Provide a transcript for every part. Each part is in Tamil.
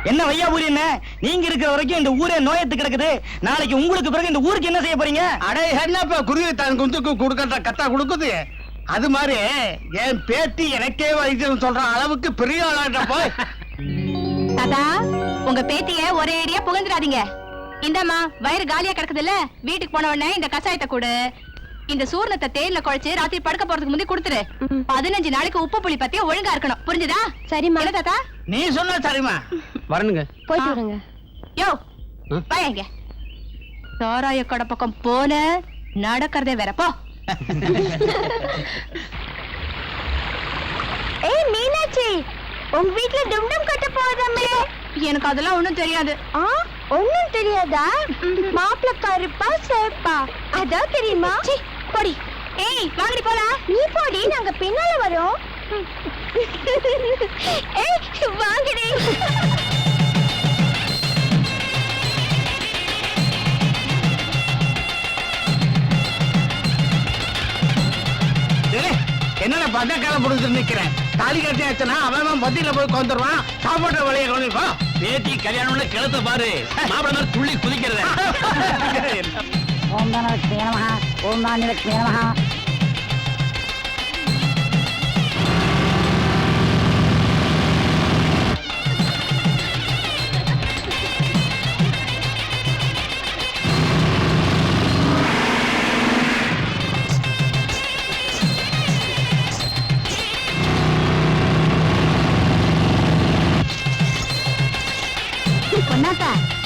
என்ன வையாபுரி என்ன நீங்க இருக்கிற வரைக்கும் இந்த ஊரே நோயத்து கிடக்குது. நாளைக்கு உங்களுக்கு பிறகு இந்த ஊருக்கு என்ன செய்ய போறீங்க? அடே என்னப்பா குருவி தான் குந்துக்கு கொடுக்கற கத்தா கொடுக்குது. அது மாதிரி என் பேத்தி எனக்கே வைத்தியம் சொல்ற அளவுக்கு பெரிய ஆளாட்ட போய். தாத்தா உங்க பேத்திய ஒரே ஏடியா புகழ்ந்துடாதீங்க. இந்தம்மா வயிறு காலியா கிடக்குதுல்ல, வீட்டுக்கு போன உடனே இந்த கசாயத்தை கொடு. இந்த சூர்ணத்தை தேன்ல குழைச்சு ராத்திரி படுக்க போறதுக்கு முந்தி கொடுத்துரு. 15 நாளைக்கு உப்பு புளி பத்திய ஒழுங்கா இருக்கணும், புரிஞ்சுதா? சரிம்மா. தாத்தா நீ சொன்ன சரிமா. வரணுங்க. போயிட்டு வருங்க. யோ வாங்க. சாராய கடை பக்கம் போன நடக்கிறதே வேற. போ. ஏய் மீனாட்சி, உங்க வீட்ல டும்டும் கட்ட போறதமே. எனக்கு அதெல்லாம் ஒண்ணும் தெரியாது. ஒண்ணும் தெரியாதா? மாப்பிள்ள கருப்பா சேப்பா அதான் தெரியுமா? போடி. ஏய் வாங்கடி போலாம். நீ போடி, நாங்க பின்னால வரோம். ஏய் வாங்கடி. என்னென்ன பத காலம் கொடுத்து நிக்கிறேன். தாலி கட்டி ஆச்சுன்னா அவன் பத்தியில போய் கொண்டுருவான். சாப்பாட்டு வழியை கொண்டு பேத்தி கல்யாணம்னு கிளத்த பாரு. மாப்பிள்ள துள்ளி குதிக்கிறது. ஓம் தனலட்சுமி நமஹ, ஓம் தானியலட்சுமி நமஹ.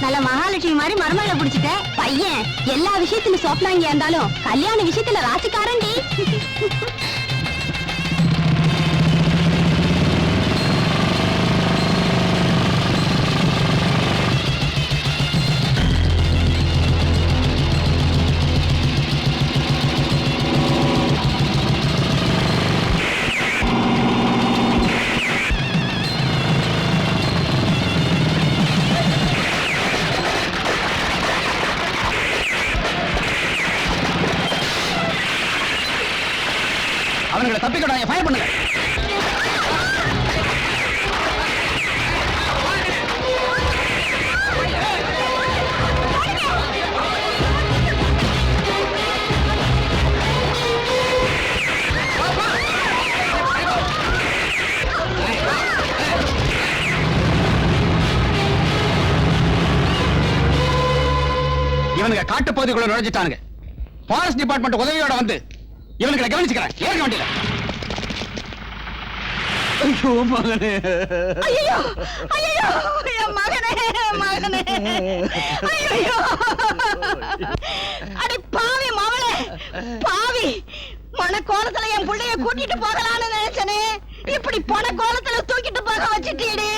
நல்ல மகாலட்சுமி மாதிரி மருமகளை புடிச்சிட்ட. பையன் எல்லா விஷயத்திலும் சோப்னாங்க இருந்தாலும் கல்யாண விஷயத்துல ராசிக்காரண்டி. அவங்களை தப்பிக்கணும், ஃபயர் பண்ணுங்க. இவனுங்க காட்டு பகுதிக்குள்ள நுழைஞ்சிட்டானுங்க. ஃபாரஸ்ட் டிபார்ட்மெண்ட் உதவியோட வந்து இவனுங்களை கவனிச்சுக்கிறேன். ஏன் வண்டியில? ஐயோ மகனே, ஐயோ ஐயோ என் மகனே மகனே, ஐயோ அடி பாவி மவளே பாவி. மன கோலத்துல என் புள்ளைய கூட்டிட்டு போகலான்னு நினைச்சனே, இப்படி பண கோலத்துல தூக்கிட்டு போக வச்சுட்டீடி.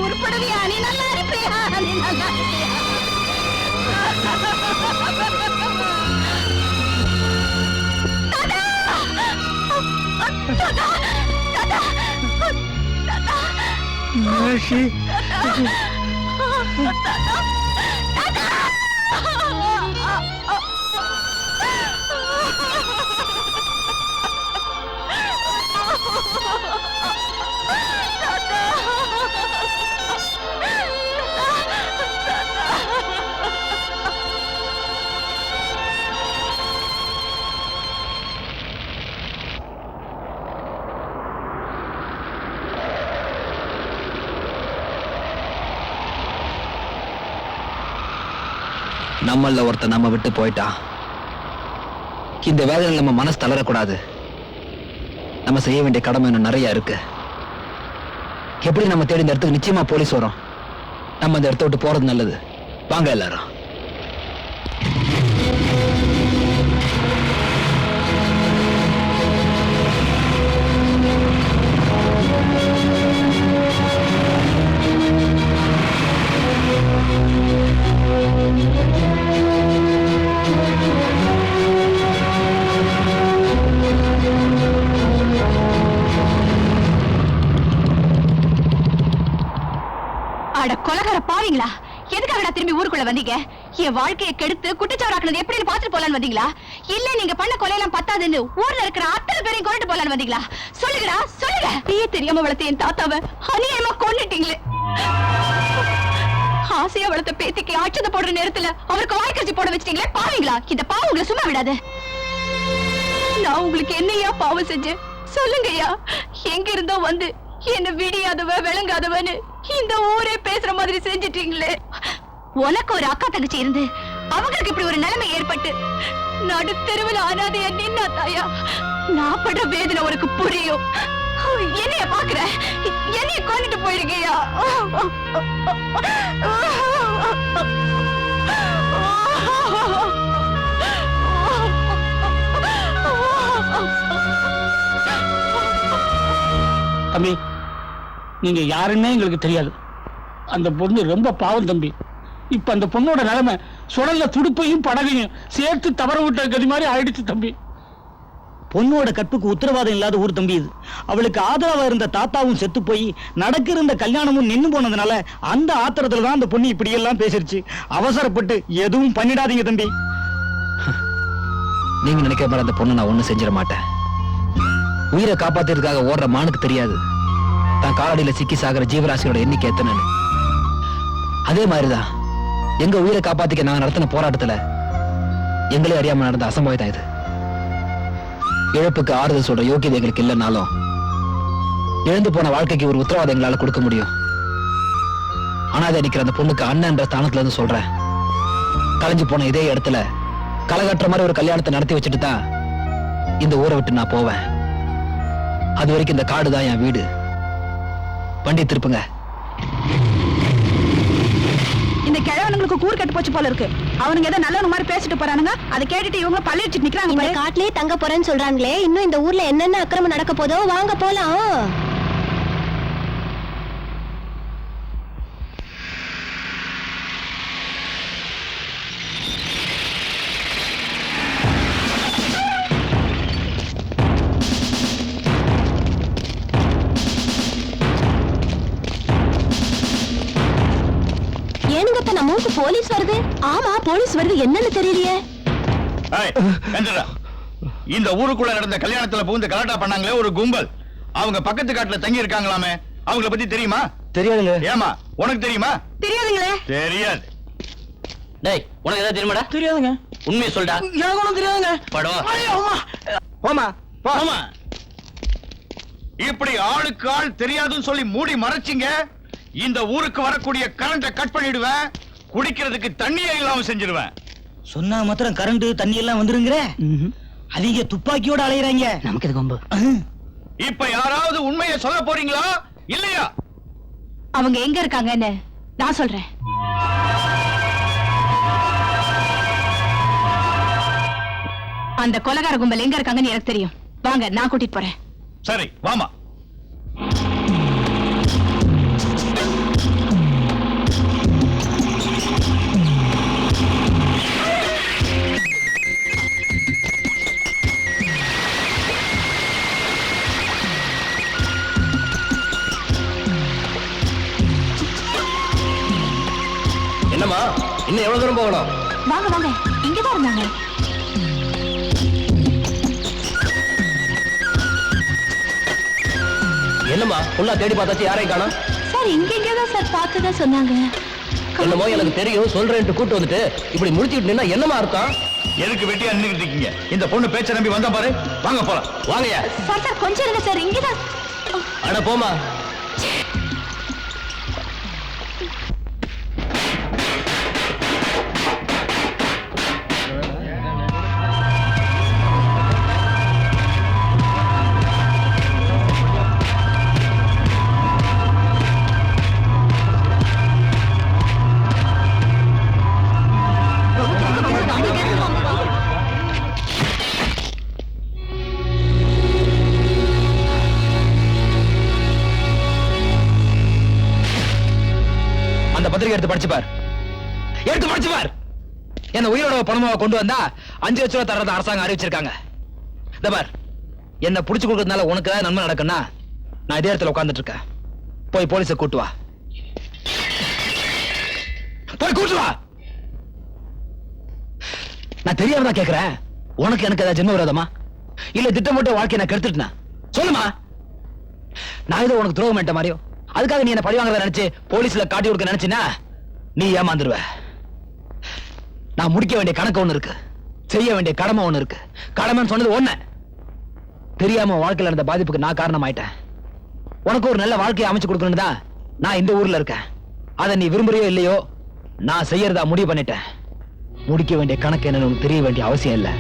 உருப்படுவியா? நீ நல்லா இருப்பியா? நீ நல்லா இருப்பியா? Mercy. நம்மள ஒருத்த நம்ம விட்டு போயிட்டா. இந்த வேதனை நம்ம மனசு தளரக்கூடாது. நம்ம செய்ய வேண்டிய கடமை இன்னும் நிறைய இருக்கு. எப்படி நம்ம தேடி இந்த இடத்துக்கு நிச்சயமா போலீஸ் வரும். நம்ம இந்த இடத்த விட்டு போறது நல்லது. வாங்க எல்லாரும். அட கொலகார பாவீங்களா, எதுக்காகடா திரும்பி ஊருக்குள்ள வந்தீங்க? என் வாழ்க்கையை கெடுத்து குட்டிச்சவராக்குனது எப்படின்னு பாத்துட்டு போலான்னு வந்தீங்களா? இல்ல நீங்க பண்ண கொலையெல்லாம் பத்தாதுன்னு ஊர்ல இருக்கிற அத்தனை பேரையும் கொண்டுட்டு போலான்னு வந்தீங்களா? சொல்லுங்கடா சொல்லுங்க. தெரியாம வளர்த்த என் தாத்தாவை அநியாயமா கொன்னுட்டீங்களே. ஆசையா வளர்த்த பேத்திக்கு ஆட்சத போடுற நேரத்துல அவருக்கு வாய்க்கரிசி போட வச்சிட்டீங்களே பாவீங்களா? இந்த பாவம் உங்களை சும்மா விடாது. நான் உங்களுக்கு என்னையா பாவம் செஞ்சேன் சொல்லுங்கய்யா? எங்க இருந்தோ வந்து என்ன விடியாதவ விளங்காதவன்னு இந்த ஊரே பேசுற மாதிரி செஞ்சிட்டீங்களே. உனக்கு ஒரு அக்கா தங்கச்சி இருந்து அவங்களுக்கு இப்படி ஒரு நிலைமை ஏற்பட்டு நடு தெருவில் அனாதையா நின்னா தாயா, நான் படுற வேதனை உனக்கு புரியும். என்னைய பாக்குற, என்னைய கொண்டுட்டு போயிருக்கியா? தம்பி, நீங்க யாருன்னே எங்களுக்கு தெரியாது. அந்த பொண்ணு ரொம்ப பாவம் தம்பி. இப்ப அந்த பொண்ணோட நிலைமை சுடல்ல துடுப்பையும் படகையும் சேர்த்து தவற விட்ட கதி மாதிரி ஆயிடுச்சு தம்பி. பொண்ணோட கற்புக்கு உத்தரவாதம் இல்லாத ஊர் தம்பி இது. அவளுக்கு ஆதரவா இருந்த தாத்தாவும் செத்து போய் நடக்க இருந்த கல்யாணமும் நின்னு போனதுனால அந்த ஆத்திரத்துல தான் அந்த பொண்ணு இப்படி எல்லாம் பேசிருச்சு. அவசரப்பட்டு எதுவும் பண்ணிடாதீங்க தம்பி. நீங்க நினைக்கிற மாதிரி அந்த பொண்ணு நான் ஒண்ணும் செஞ்சிட மாட்டேன். உயிரை காப்பாத்துறதுக்காக ஓடுற மானுக்கு தெரியாது தான் காலடியில சிக்கி சாகிற ஜீவராசியோட எண்ணிக்கை எத்தனைன்னு. அதே மாதிரிதான் எங்க உயிரை காப்பாத்திக்க நாங்க நடத்தின போராட்டத்துல எங்களே அறியாம நடந்த அசம்பாவிதம் தான் இது. இழப்புக்கு ஆறுதல் சொல்ற யோகியதை எங்களுக்கு இல்லைன்னாலும் இழந்து போன வாழ்க்கைக்கு ஒரு உத்தரவாதம் எங்களால கொடுக்க முடியும். அனாதை நிக்கிற அந்த பொண்ணுக்கு அண்ணன்ற ஸ்தானத்துல இருந்து சொல்றேன், கலைஞ்சு போன இதே இடத்துல கலகட்டுற மாதிரி ஒரு கல்யாணத்தை நடத்தி வச்சுட்டு தான் இந்த ஊரை விட்டு நான் போவேன். அது வரைக்கும் இந்த காடு தான் என் வீடு. வண்டி திருப்புங்க. இந்த கிழவனுங்களுக்கு கூறு கட்டு போச்சு போல இருக்கு. அவனுங்க ஏதோ நல்லவங்க மாதிரி பேசிட்டு போறானுங்க. அதை கேட்டுட்டு இவங்க பள்ளி வச்சுட்டு நிக்கிறாங்க. இந்த காட்டிலேயே தங்க போறேன்னு சொல்றாங்களே, இன்னும் இந்த ஊர்ல என்னென்ன அக்கிரமம் நடக்க போதோ, வாங்க போலாம். ஏனுங்கப்ப நம்ம ஊருக்கு போலீஸ் வருது. ஆமா போலீஸ் வருது, என்னன்னு தெரியலையே. இந்த ஊருக்குள்ள நடந்த கல்யாணத்துல புகுந்து கலாட்டா பண்ணாங்களே ஒரு கும்பல், அவங்க பக்கத்து காட்டுல தங்கி இருக்காங்களாமே, அவங்கள பத்தி தெரியுமா? தெரியாதுங்க. ஏமா உனக்கு தெரியுமா? தெரியாதுங்களே. தெரியாது. டேய், உனக்கு ஏதாவது தெரியுமாடா? தெரியாதுங்க. உண்மையை சொல்டா. எனக்கு ஒண்ணும் தெரியாதுங்க. போமா போமா. இப்படி ஆளுக்கு ஆள் தெரியாதுன்னு சொல்லி மூடி மறைச்சிங்க, இந்த ஊருக்கு வரக்கூடிய கரண்ட கட் பண்ணிடுவேன், குடிக்கிறதுக்கு தண்ணியே இல்லாம செஞ்சிருவேன். சொன்னா மாத்திரம் கரண்ட் தண்ணி எல்லாம் வந்துருங்கிற. அதிக துப்பாக்கியோட அலையறாங்க. நமக்கு இது கொம்பு. இப்ப யாராவது உண்மையை சொல்ல போறீங்களா இல்லையா? அவங்க எங்க இருக்காங்கன்னு நான் சொல்றேன். அந்த கொலைகார கும்பல் எங்க இருக்காங்கன்னு எனக்கு தெரியும். வாங்க, நான் கூட்டிட்டு போறேன். சரி வாமா. என்னம்மா, இன்னும் எவ்வளவு தூரம் போகணும்? வாங்க வாங்க, இங்கதான் இருந்தாங்க. என்னம்மா, ஃபுல்லா தேடி பார்த்தாச்சு, யாரையும் காணோம். சார் இங்கதான் சார் பார்த்ததா சொன்னாங்க. என்னமோ எனக்கு தெரியும் சொல்றேன்ட்டு கூட்டு வந்துட்டு இப்படி முடிச்சுட்டு நின்னா என்னமா அர்த்தம்? எதுக்கு வெட்டியா நின்னுகிட்டு இருக்கீங்க? இந்த பொண்ணு பேச்ச நம்பி வந்தா பாரு. வாங்க போலாம். வாங்கயா. சார் சார் கொஞ்சம் இருங்க சார், இங்கதான். அட போமா. பத்திரிகை எடுத்து படிச்சு பார். எடுத்து படிச்சு பார். என்ன உயிரோட பணமாவை கொண்டு வந்தா 5 லட்சம் ரூபாய் தரத அரசாங்கம் அறிவிச்சிருக்காங்க. இந்த பார், என்ன புடிச்சு கொடுக்கறதுனால உனக்கு நன்மை நடக்குன்னா நான் இதே இடத்துல உட்கார்ந்துட்டு இருக்கேன். போய் போலீஸை கூட்டு வா. போய் கூட்டு வா. நான் தெரியாம தான் கேக்குறேன். உனக்கு எனக்கு ஏதாவது ஜென்ம விரோதமா இல்ல திட்டமிட்ட வாழ்க்கையை நான் கெடுத்துட்டேனா சொல்லுமா. நான் ஏதோ உனக்கு துரோகம் பண்ணிட்ட மாதிரியோ அதுக்காக நீ என்ன பழி வாங்குறத நினைச்சு போலீஸ்ல காட்டி கொடுக்க நினைச்சினா நீ ஏமாந்துருவ. நான் முடிக்க வேண்டிய கணக்கு ஒண்ணு இருக்கு, செய்ய வேண்டிய கடமை ஒண்ணு இருக்கு. கடமைன்னு சொன்னது ஒண்ணு. தெரியாம வாழ்க்கையில இருந்த பாதிப்புக்கு நான் காரணமாயிட்டேன். உனக்கு ஒரு நல்ல வாழ்க்கையை அமைச்சு கொடுக்கணும்னு தான் நான் இந்த ஊர்ல இருக்கேன். அதை நீ விரும்புறியோ இல்லையோ, நான் செய்யறதா முடிவு பண்ணிட்டேன். முடிக்க வேண்டிய கணக்கு என்னன்னு உனக்கு தெரிய வேண்டிய அவசியம் இல்லை.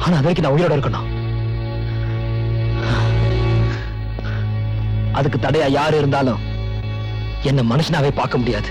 ஆனா அது வரைக்கும் நான் உயிரோட இருக்கணும். அதுக்கு தடையா யாரு இருந்தாலும் என்ன மனுஷனாவே பார்க்க முடியாது.